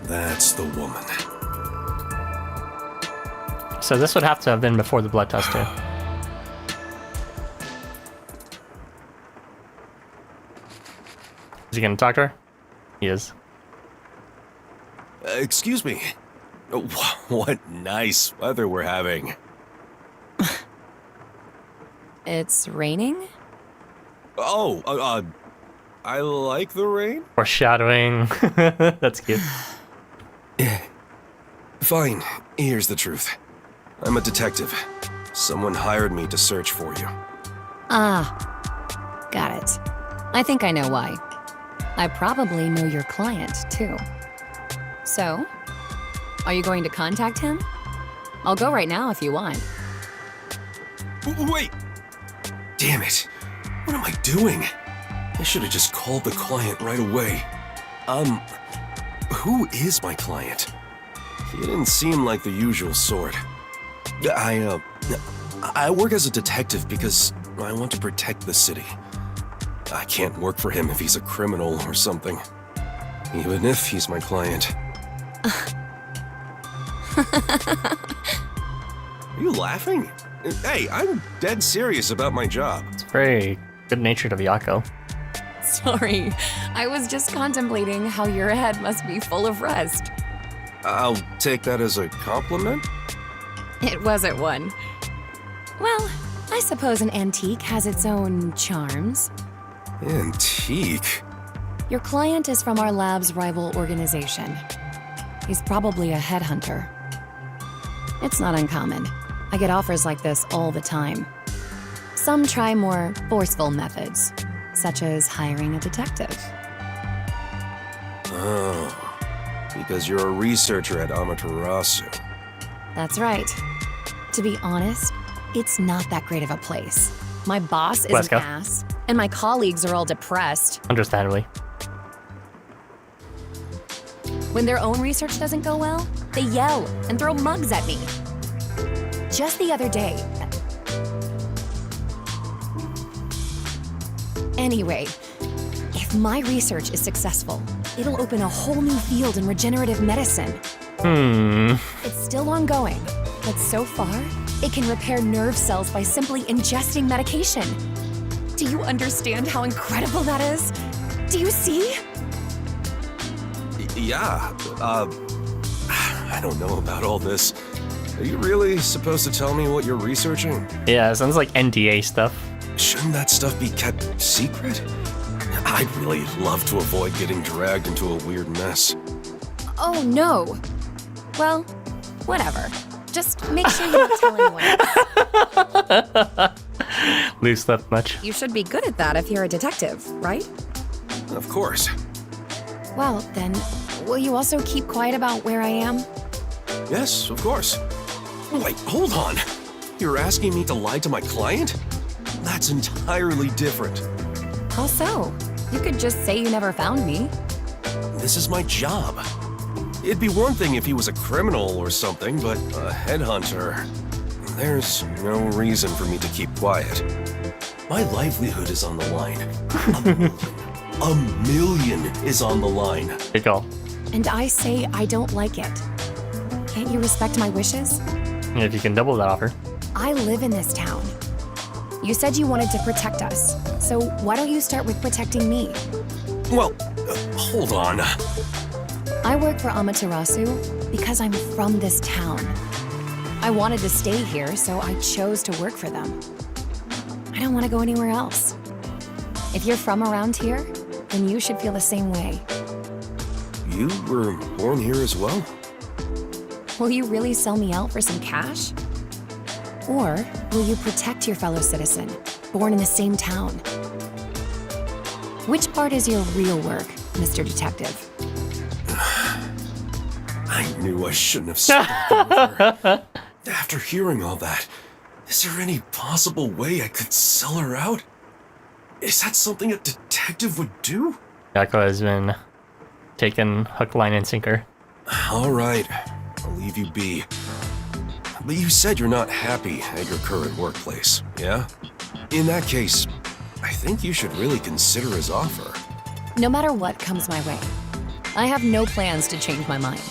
That's the woman. So this would have to have been before the blood test too. Is he gonna talk to her? He is. Excuse me. What nice weather we're having. It's raining? Oh, I like the rain. Foreshadowing. That's cute. Fine, here's the truth. I'm a detective. Someone hired me to search for you. Ah, got it. I think I know why. I probably know your client, too. So, are you going to contact him? I'll go right now if you want. Wait! Damn it. What am I doing? I should have just called the client right away. Who is my client? He didn't seem like the usual sort. I work as a detective because I want to protect the city. I can't work for him if he's a criminal or something. Even if he's my client. Are you laughing? Hey, I'm dead serious about my job. It's very good-natured of Yakou. Sorry, I was just contemplating how your head must be full of rust. I'll take that as a compliment. It wasn't one. Well, I suppose an antique has its own charms. Antique? Your client is from our lab's rival organization. He's probably a headhunter. It's not uncommon. I get offers like this all the time. Some try more forceful methods, such as hiring a detective. Oh, because you're a researcher at Amaterasu. That's right. To be honest, it's not that great of a place. My boss is Wesker. an ass, and my colleagues are all depressed. Understandably. When their own research doesn't go well, they yell and throw mugs at me. Just the other day. Anyway, if my research is successful, it'll open a whole new field in regenerative medicine. It's still ongoing, but so far, it can repair nerve cells by simply ingesting medication. Do you understand how incredible that is? Do you see? Yeah, I don't know about all this. Are you really supposed to tell me what you're researching? Yeah, it sounds like NDA stuff. Shouldn't that stuff be kept secret? I'd really love to avoid getting dragged into a weird mess. Oh, no. Well, whatever. Just make sure you don't tell anyone else. Loose left much. You should be good at that if you're a detective, right? Of course. Well, then, will you also keep quiet about where I am? Yes, of course. Wait, hold on. You're asking me to lie to my client? That's entirely different. How so? You could just say you never found me. This is my job. It'd be one thing if he was a criminal or something, but a headhunter... There's no reason for me to keep quiet. My livelihood is on the line. A million is on the line. Good call. And I say I don't like it. Can't you respect my wishes? Yeah, if you can double that offer. I live in this town. You said you wanted to protect us, so why don't you start with protecting me? Well, hold on. I work for Amaterasu because I'm from this town. I wanted to stay here, so I chose to work for them. I don't want to go anywhere else. If you're from around here, then you should feel the same way. You were born here as well? Will you really sell me out for some cash? Or will you protect your fellow citizen, born in the same town? Which part is your real work, Mr. Detective? I knew I shouldn't have spoken with her. After hearing all that, is there any possible way I could sell her out? Is that something a detective would do? Yakou has been taken hook, line, and sinker. All right, I'll leave you be. But you said you're not happy at your current workplace, yeah? In that case, I think you should really consider his offer. No matter what comes my way, I have no plans to change my mind.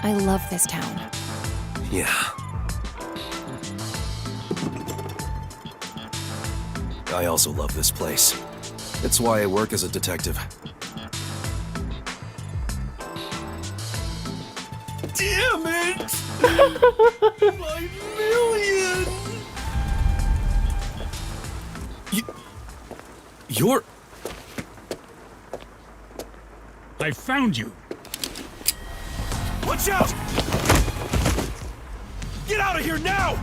I love this town. Yeah. I also love this place. It's why I work as a detective. Damn it! My million! You're... I found you. Watch out! Get out of here now!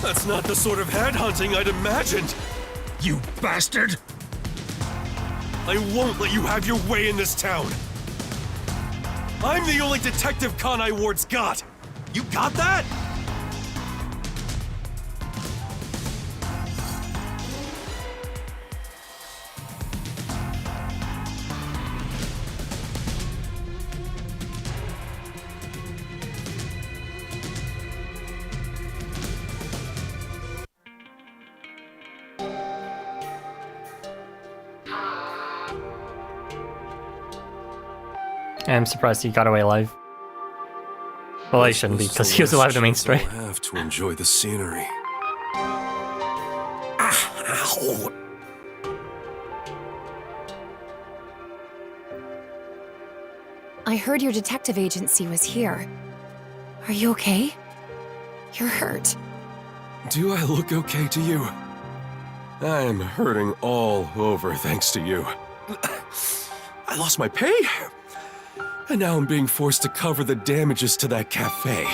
That's not the sort of headhunting I'd imagined. You bastard! I won't let you have your way in this town. I'm the only Detective Kanai Ward's got. You got that? I'm surprised he got away alive. Well, he shouldn't be, because he was alive in the main story. I have to enjoy the scenery. Ow. I heard your detective agency was here. Are you okay? You're hurt. Do I look okay to you? I'm hurting all over thanks to you. I lost my pay, and now I'm being forced to cover the damages to that cafe.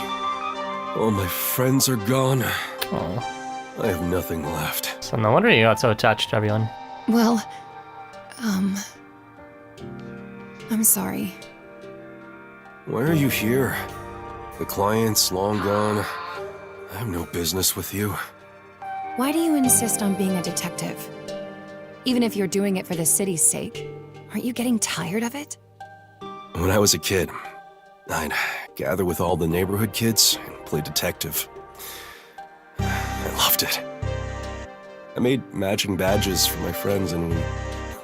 All my friends are gone. Oh. I have nothing left. So no wonder you got so attached to everyone. Well, I'm sorry. Why are you here? The client's long gone. I have no business with you. Why do you insist on being a detective? Even if you're doing it for the city's sake, aren't you getting tired of it? When I was a kid, I'd gather with all the neighborhood kids and play detective. I loved it. I made matching badges for my friends and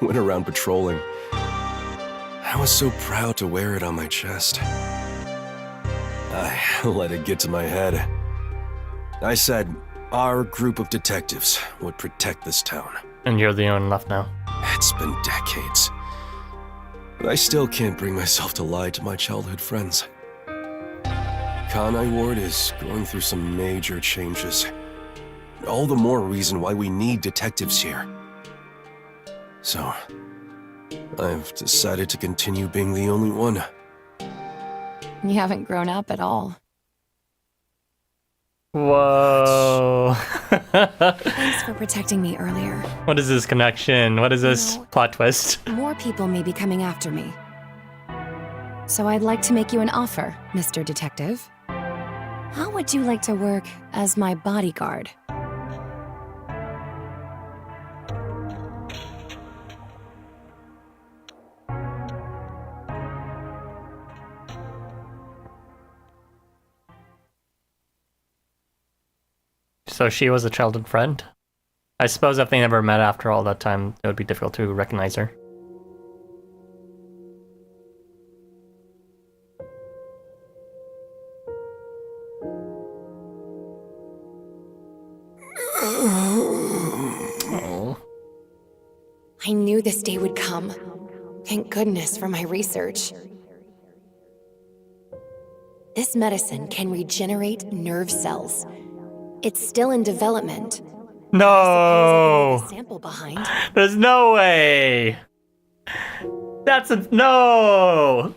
we went around patrolling. I was so proud to wear it on my chest. I let it get to my head. I said our group of detectives would protect this town. And you're the only one left now. It's been decades. But I still can't bring myself to lie to my childhood friends. Kanai Ward is going through some major changes. All the more reason why we need detectives here. So, I've decided to continue being the only one. You haven't grown up at all. Whoa. Thanks for protecting me earlier. What is this connection? What is this plot twist? More people may be coming after me. So I'd like to make you an offer, Mr. Detective. How would you like to work as my bodyguard? So she was a childhood friend? I suppose if they never met after all that time, it would be difficult to recognize her. Oh. I knew this day would come. Thank goodness for my research. This medicine can regenerate nerve cells. It's still in development. No! A sample behind. There's no way! That's a no!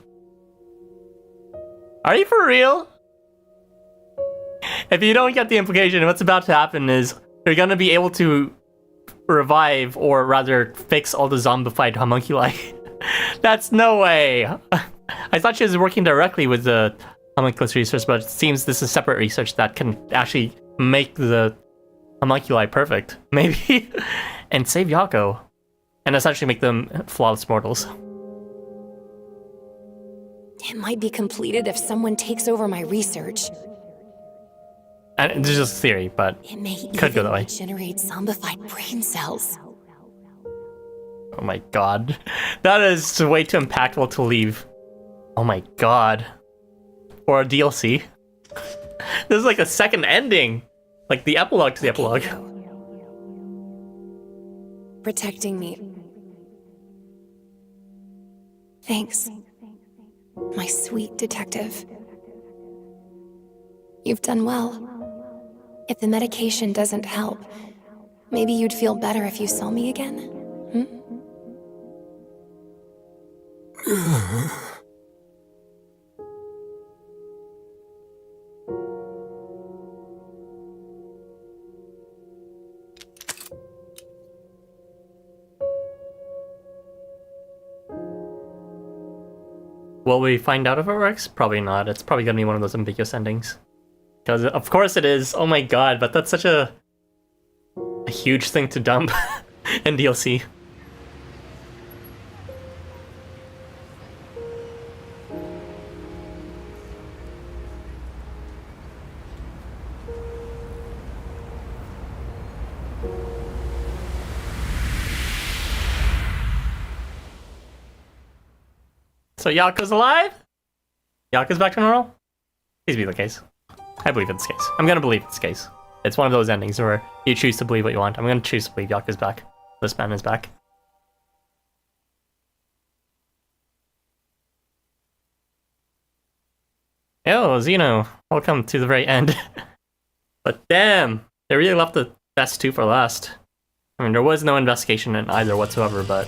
Are you for real? If you don't get the implication, what's about to happen is you're gonna be able to revive, or rather fix all the zombified homunculi. That's no way! I thought she was working directly with the homunculus research, but it seems this is separate research that can actually make the homunculi perfect, maybe, and save Yakou, and essentially make them flawless mortals. It might be completed if someone takes over my research. And this is just a theory, but it may could go that way. Generate zombified brain cells. Oh my god, that is way too impactful to leave. Oh my god, or a DLC. This is like a second ending. Like the epilogue to the epilogue. Protecting me. Thanks, my sweet detective. You've done well. If the medication doesn't help, maybe you'd feel better if you saw me again? Will we find out if it works? Probably not. It's probably gonna be one of those ambiguous endings. Because of course it is. Oh my god, but that's such a huge thing to dump in DLC. So Yakou's alive? Yakou's back to normal? Please be the case. I believe it's the case. I'm gonna believe it's the case. It's one of those endings where you choose to believe what you want. I'm gonna choose to believe Yakou's back. This man is back. Yo, Xeno, welcome to the very end. But damn, they really left the best two for last. I mean, there was no investigation in either whatsoever, but...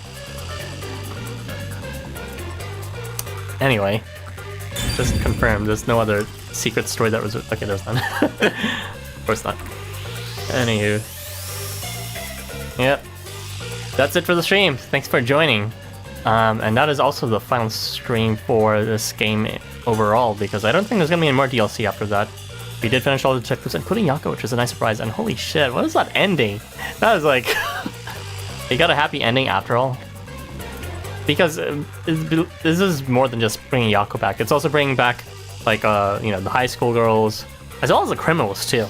Anyway, just confirmed, there's no other secret story that was... Okay, there's none. Of course not. Anywho. Yep. That's it for the stream. Thanks for joining. And that is also the final stream for this game overall, because I don't think there's gonna be any more DLC after that. We did finish all the detectives, including Yakou, which was a nice surprise, and holy shit, what is that ending? That was like... They got a happy ending after all. Because this is more than just bringing Yakou back, it's also bringing back, like, you know, the high school girls, as well as the criminals, too.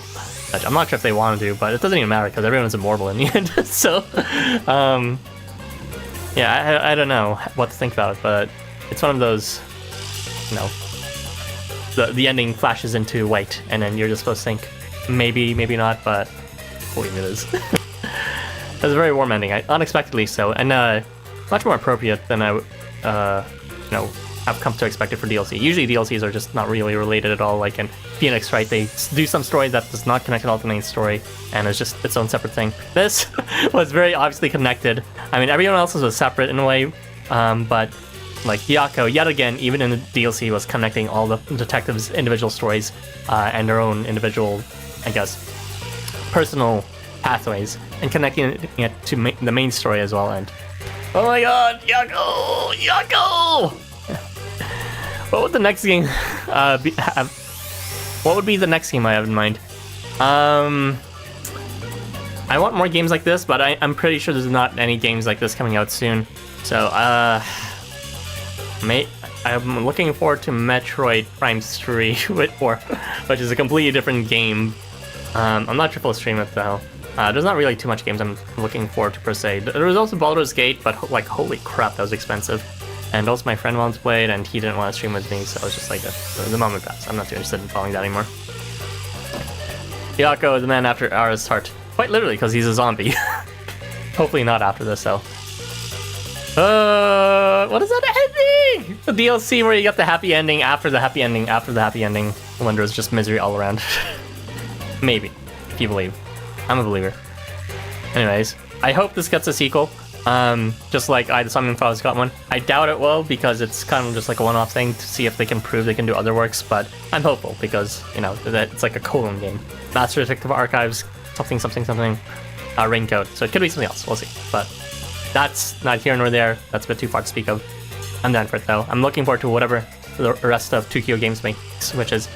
Which I'm not sure if they want to do, but it doesn't even matter, because everyone's immortal in the end, so... Yeah, I don't know what to think about it, but it's one of those, you know, the ending flashes into white, and then you're just supposed to think, maybe, maybe not, but I believe it is. It was a very warm ending, unexpectedly so, and much more appropriate than I, you know, have come to expect it for DLC. Usually DLCs are just not really related at all, like in Phoenix, right? They do some story that does not connect at all to the main story, and it's just its own separate thing. This was very obviously connected. I mean, everyone else's was separate in a way, but like Yakou, yet again, even in the DLC, was connecting all the detectives' individual stories and their own individual, I guess, personal pathways, and connecting it to the main story as well. And oh my god, Yakou! Yakou! What would the next game have? What would be the next game I have in mind? I want more games like this, but I'm pretty sure there's not any games like this coming out soon. So, I'm looking forward to Metroid Prime 3, which is a completely different game. I'm not sure if I'll stream it though. There's not really too much games I'm looking forward to per se. There was also Baldur's Gate, but like, holy crap, that was expensive. And also my friend wanted to play it, and he didn't want to stream with me, so I was just like, the moment passed. I'm not too interested in following that anymore. Yakou is the man after Ara's heart. Quite literally, because he's a zombie. Hopefully not after this, though. What is that ending? The DLC where you get the happy ending after the happy ending after the happy ending, when there's just misery all around. Maybe, if you believe. I'm a believer. Anyways, I hope this gets a sequel. Just like the Summoning Files got one. I doubt it will, because it's kind of just like a one-off thing to see if they can prove they can do other works, but I'm hopeful, because, you know, that it's like a colon game. Master Detective Archives, something, Raincoat, so it could be something else, we'll see. But that's not here nor there, that's a bit too far to speak of. I'm down for it though. I'm looking forward to whatever the rest of 2Kyo Games makes, which is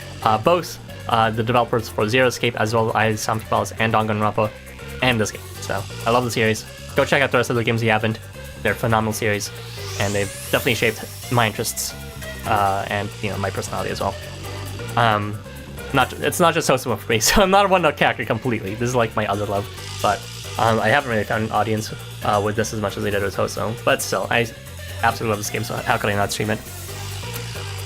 both the developers for Zero Escape, as well as Summoning Files and Danganronpa, and this game. So, I love the series. Go check out the rest of the games you haven't. They're a phenomenal series, and they've definitely shaped my interests and, you know, my personality as well. It's not just Hosomo for me, so I'm not a one-note character completely. This is like my other love, but I haven't really found an audience with this as much as I did with Hosomo. But still, I absolutely love this game, so how could I not stream it?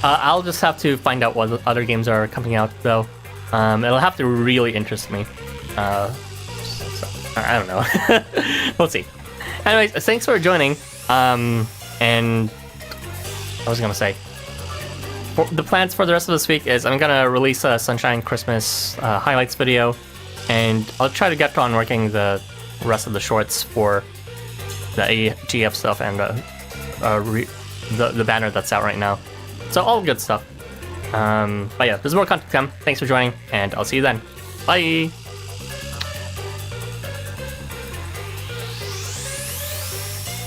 I'll just have to find out what other games are coming out, though. It'll have to really interest me. I don't know. We'll see. Anyways, thanks for joining. And I was gonna say, the plans for the rest of this week is I'm gonna release a Sunshine Christmas highlights video, and I'll try to get on working the rest of the shorts for the AGF stuff and the banner that's out right now. So all good stuff. But yeah, there's more content to come. Thanks for joining, and I'll see you then. Bye!